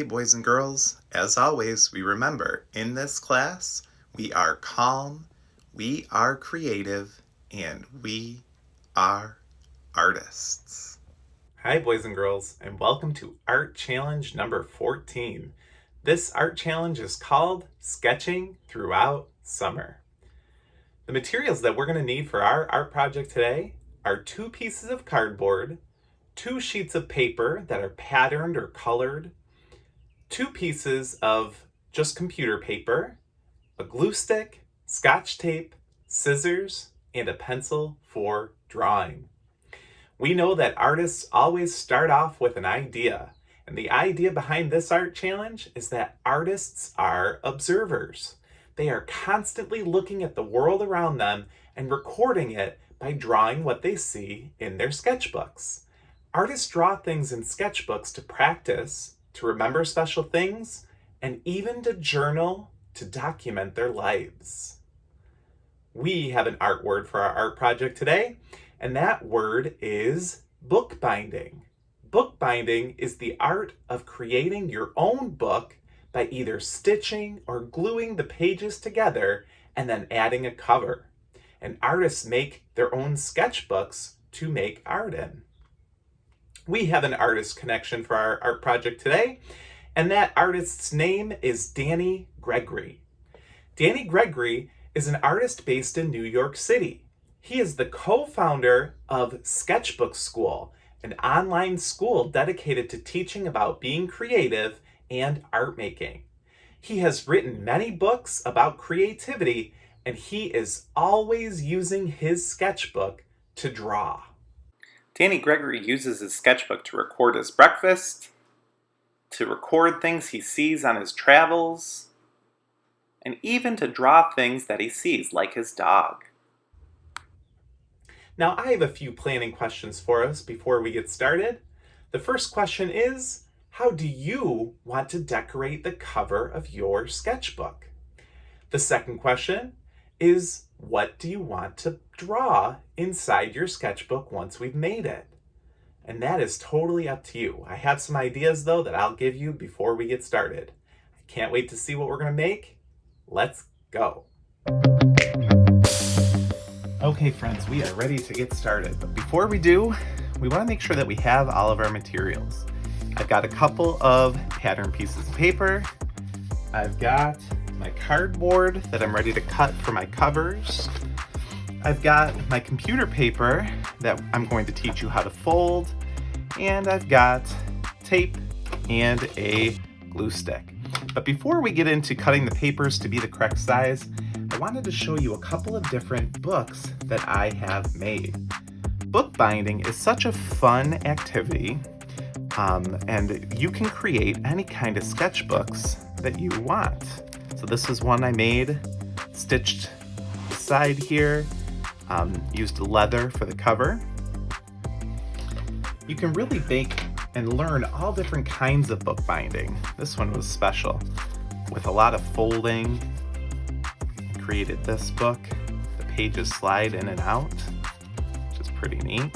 boys and girls. As always, we remember in this class, we are calm, we are creative, and we are artists. Hi, boys and girls, and welcome to Art Challenge number 14. This art challenge is called Sketching Throughout Summer. The materials that we're going to need for our art project today are 2 pieces of cardboard, 2 sheets of paper that are patterned or colored, 2 pieces of just computer paper, a glue stick, Scotch tape, scissors, and a pencil for drawing. We know that artists always start off with an idea, and the idea behind this art challenge is that artists are observers. They are constantly looking at the world around them and recording it by drawing what they see in their sketchbooks. Artists draw things in sketchbooks to practice, to remember special things, and even to journal to document their lives. We have an art word for our art project today, and that word is bookbinding. Bookbinding is the art of creating your own book by either stitching or gluing the pages together and then adding a cover. And artists make their own sketchbooks to make art in. We have an artist connection for our art project today, and that artist's name is Danny Gregory. Danny Gregory is an artist based in New York City. He is the co-founder of Sketchbook School, an online school dedicated to teaching about being creative and art making. He has written many books about creativity, and he is always using his sketchbook to draw. Danny Gregory uses his sketchbook to record his breakfast, to record things he sees on his travels, and even to draw things that he sees, like his dog. Now, I have a few planning questions for us before we get started. The first question is, how do you want to decorate the cover of your sketchbook? The second question is, what do you want to draw inside your sketchbook once we've made it? And that is totally up to you. I have some ideas though that I'll give you before we get started. I can't wait to see what we're going to make. Let's go. Okay friends, we are ready to get started. But before we do, we want to make sure that we have all of our materials. I've got a couple of pattern pieces of paper. I've got my cardboard that I'm ready to cut for my covers. I've got my computer paper that I'm going to teach you how to fold. And I've got tape and a glue stick. But before we get into cutting the papers to be the correct size, I wanted to show you a couple of different books that I have made. Bookbinding is such a fun activity, and you can create any kind of sketchbooks that you want. So this is one I made, stitched the side here, used leather for the cover. You can really make and learn all different kinds of bookbinding. This one was special, with a lot of folding. I created this book. The pages slide in and out, which is pretty neat.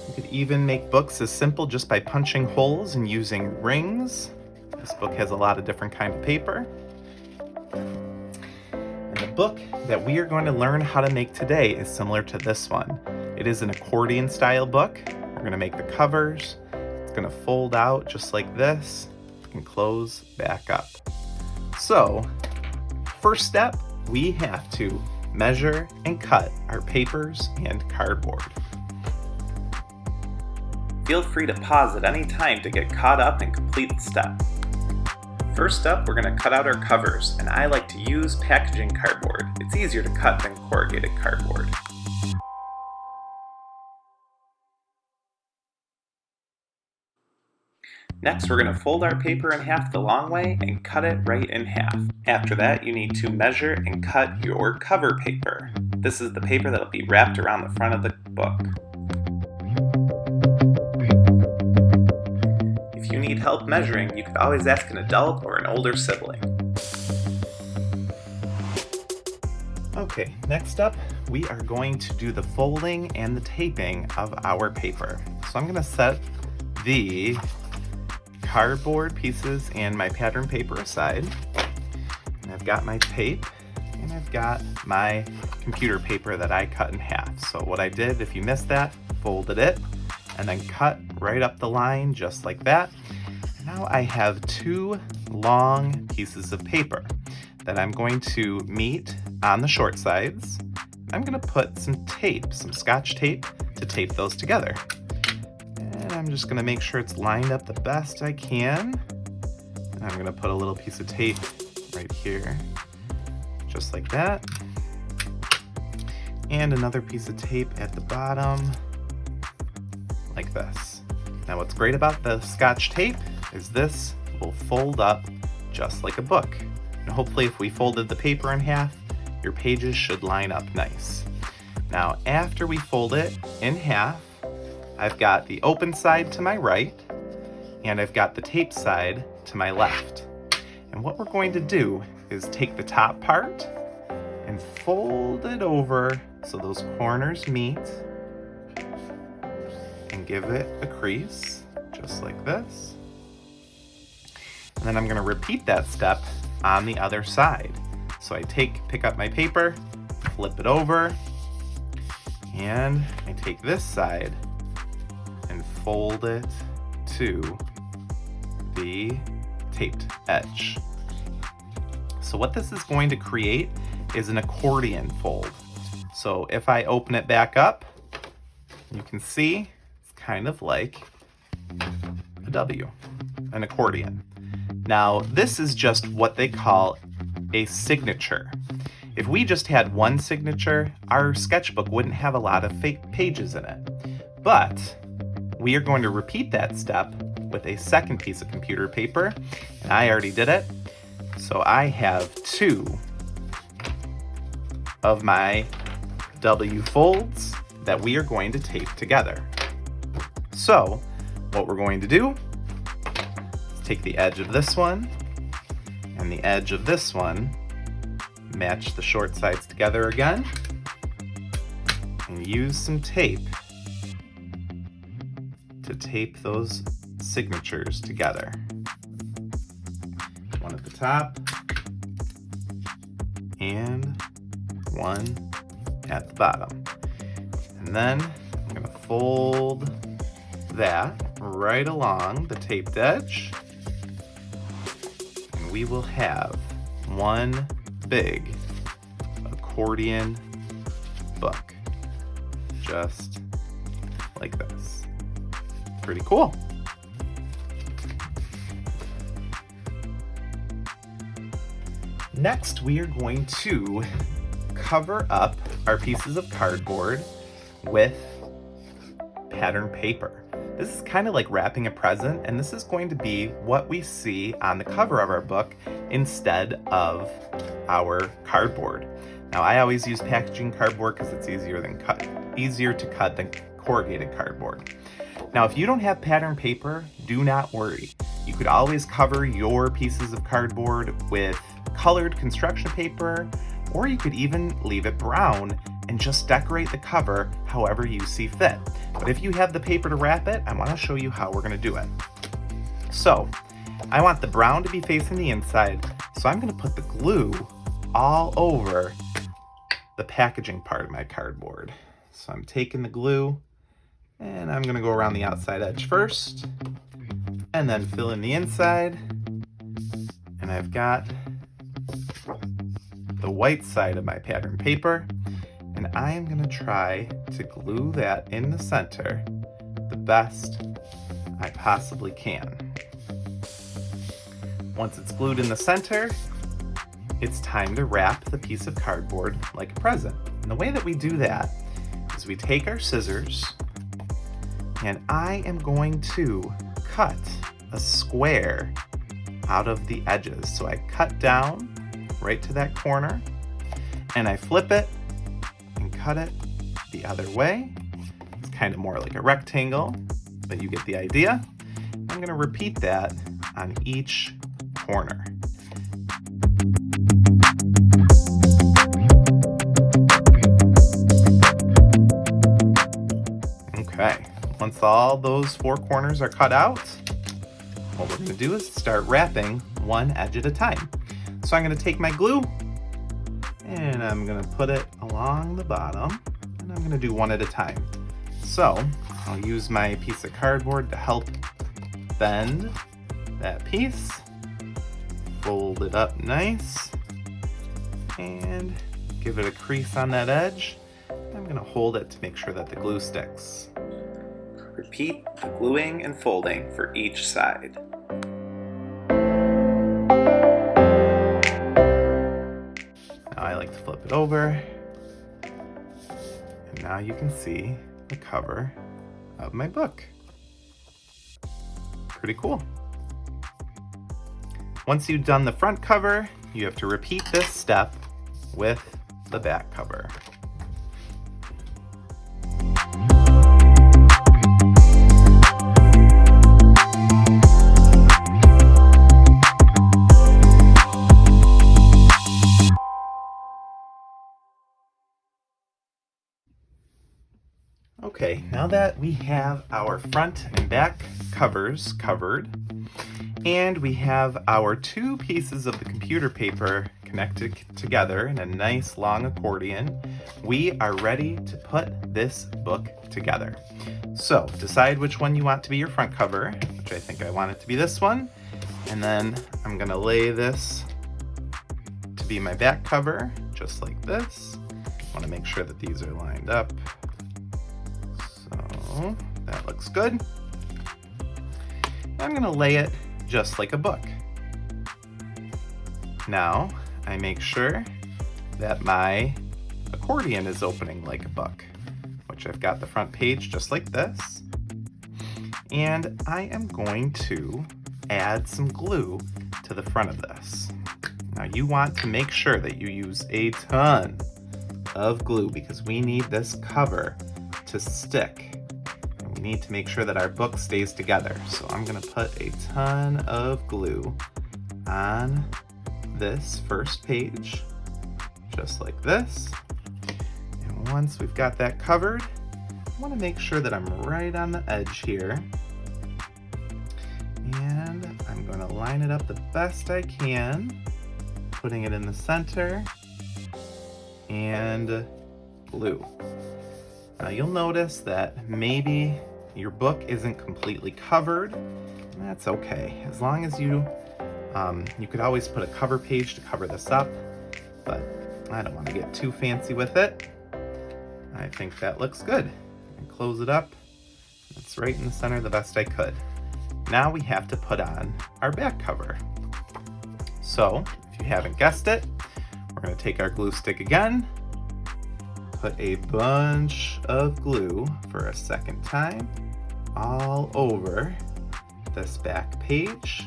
You could even make books as simple just by punching holes and using rings. This book has a lot of different kinds of paper. And the book that we are going to learn how to make today is similar to this one. It is an accordion style book. We're going to make the covers. It's going to fold out just like this and close back up. So, first step, we have to measure and cut our papers and cardboard. Feel free to pause at any time to get caught up and complete the step. First up, we're going to cut out our covers, and I like to use packaging cardboard. It's easier to cut than corrugated cardboard. Next, we're going to fold our paper in half the long way and cut it right in half. After that, you need to measure and cut your cover paper. This is the paper that will be wrapped around the front of the book. If you need help measuring, you could always ask an adult or an older sibling. Okay, next up, we are going to do the folding and the taping of our paper. So I'm going to set the cardboard pieces and my pattern paper aside. And I've got my tape and I've got my computer paper that I cut in half. So what I did, if you missed that, folded it and then cut right up the line just like that. Now I have two long pieces of paper that I'm going to meet on the short sides. I'm going to put some tape, some Scotch tape, to tape those together. And I'm just going to make sure it's lined up the best I can. And I'm going to put a little piece of tape right here, just like that. And another piece of tape at the bottom, like this. Now what's great about the Scotch tape is this will fold up just like a book. And hopefully if we folded the paper in half, your pages should line up nice. Now after we fold it in half, I've got the open side to my right and I've got the tape side to my left. And what we're going to do is take the top part and fold it over so those corners meet and give it a crease just like this. And then I'm going to repeat that step on the other side. So I pick up my paper, flip it over, and I take this side and fold it to the taped edge. So what this is going to create is an accordion fold. So if I open it back up, you can see it's kind of like a W, an accordion. Now, this is just what they call a signature. If we just had one signature, our sketchbook wouldn't have a lot of pages in it. But we are going to repeat that step with a second piece of computer paper, and I already did it. So I have two of my W folds that we are going to tape together. So what we're going to do is take the edge of this one and the edge of this one, match the short sides together again, and use some tape to tape those signatures together. One at the top and one at the bottom. And then I'm going to fold that right along the taped edge, and we will have one big accordion book, just like this. Pretty cool. Next, we are going to cover up our pieces of cardboard with pattern paper. This is kind of like wrapping a present, and this is going to be what we see on the cover of our book instead of our cardboard. Now, I always use packaging cardboard because it's easier to cut than corrugated cardboard. Now, if you don't have pattern paper, do not worry. You could always cover your pieces of cardboard with colored construction paper, or you could even leave it brown and just decorate the cover however you see fit. But if you have the paper to wrap it, I want to show you how we're going to do it. So I want the brown to be facing the inside, so I'm going to put the glue all over the packaging part of my cardboard. So I'm taking the glue and I'm going to go around the outside edge first and then fill in the inside. And I've got the white side of my pattern paper, and I am going to try to glue that in the center the best I possibly can. Once it's glued in the center, it's time to wrap the piece of cardboard like a present. And the way that we do that is we take our scissors, and I am going to cut a square out of the edges. So I cut down right to that corner, and I flip it and cut it the other way. It's kind of more like a rectangle, but you get the idea. I'm going to repeat that on each corner. Okay, Once all those 4 corners are cut out, what we're going to do is start wrapping one edge at a time. So I'm going to take my glue and I'm going to put it along the bottom, and I'm going to do one at a time. So I'll use my piece of cardboard to help bend that piece, fold it up nice, and give it a crease on that edge. I'm going to hold it to make sure that the glue sticks. Repeat the gluing and folding for each side. Now I like to flip it over, and now you can see the cover of my book. Pretty cool. Once you've done the front cover, you have to repeat this step with the back cover. Okay, now that we have our front and back covers covered, and we have our 2 pieces of the computer paper connected together in a nice long accordion, we are ready to put this book together. So decide which one you want to be your front cover, which I think I want it to be this one, and then I'm going to lay this to be my back cover, just like this. I want to make sure that these are lined up. So that looks good. I'm going to lay it just like a book. Now I make sure that my accordion is opening like a book, which I've got the front page just like this. And I am going to add some glue to the front of this. Now you want to make sure that you use a ton of glue because we need this cover to stick. We need to make sure that our book stays together. So I'm going to put a ton of glue on this first page, just like this. And once we've got that covered, I want to make sure that I'm right on the edge here. And I'm going to line it up the best I can, putting it in the center, and glue. Now you'll notice that maybe your book isn't completely covered. That's okay, as long as you could always put a cover page to cover this up, but I don't want to get too fancy with it. I think that looks good. And close it up. It's right in the center the best I could. Now we have to put on our back cover. So if you haven't guessed it, we're going to take our glue stick again, put a bunch of glue for a second time all over this back page.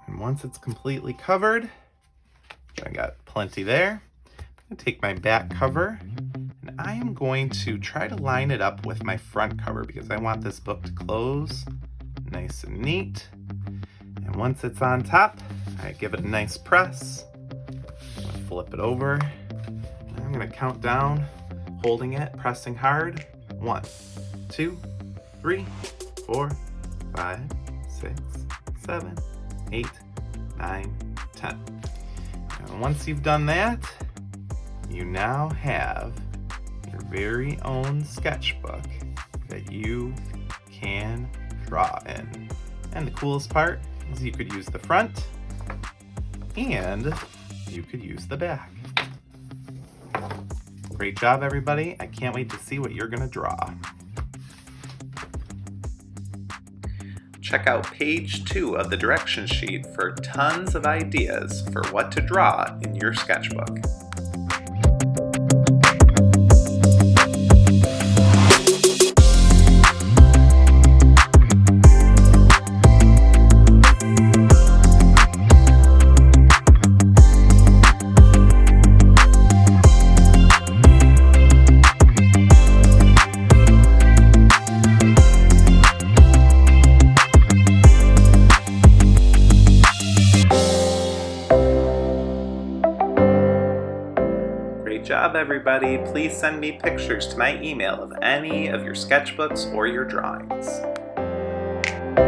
And once it's completely covered, which I got plenty there, I'm going to take my back cover and I am going to try to line it up with my front cover because I want this book to close nice and neat. And once it's on top, I give it a nice press. Flip it over. I'm going to count down, holding it, pressing hard. 1, 2, 3, 4, 5, 6, 7, 8, 9, 10. And once you've done that, you now have your very own sketchbook that you can draw in. And the coolest part is you could use the front and you could use the back. Great job, everybody. I can't wait to see what you're going to draw. Check out page 2 of the direction sheet for tons of ideas for what to draw in your sketchbook. Great job, everybody. Please send me pictures to my email of any of your sketchbooks or your drawings.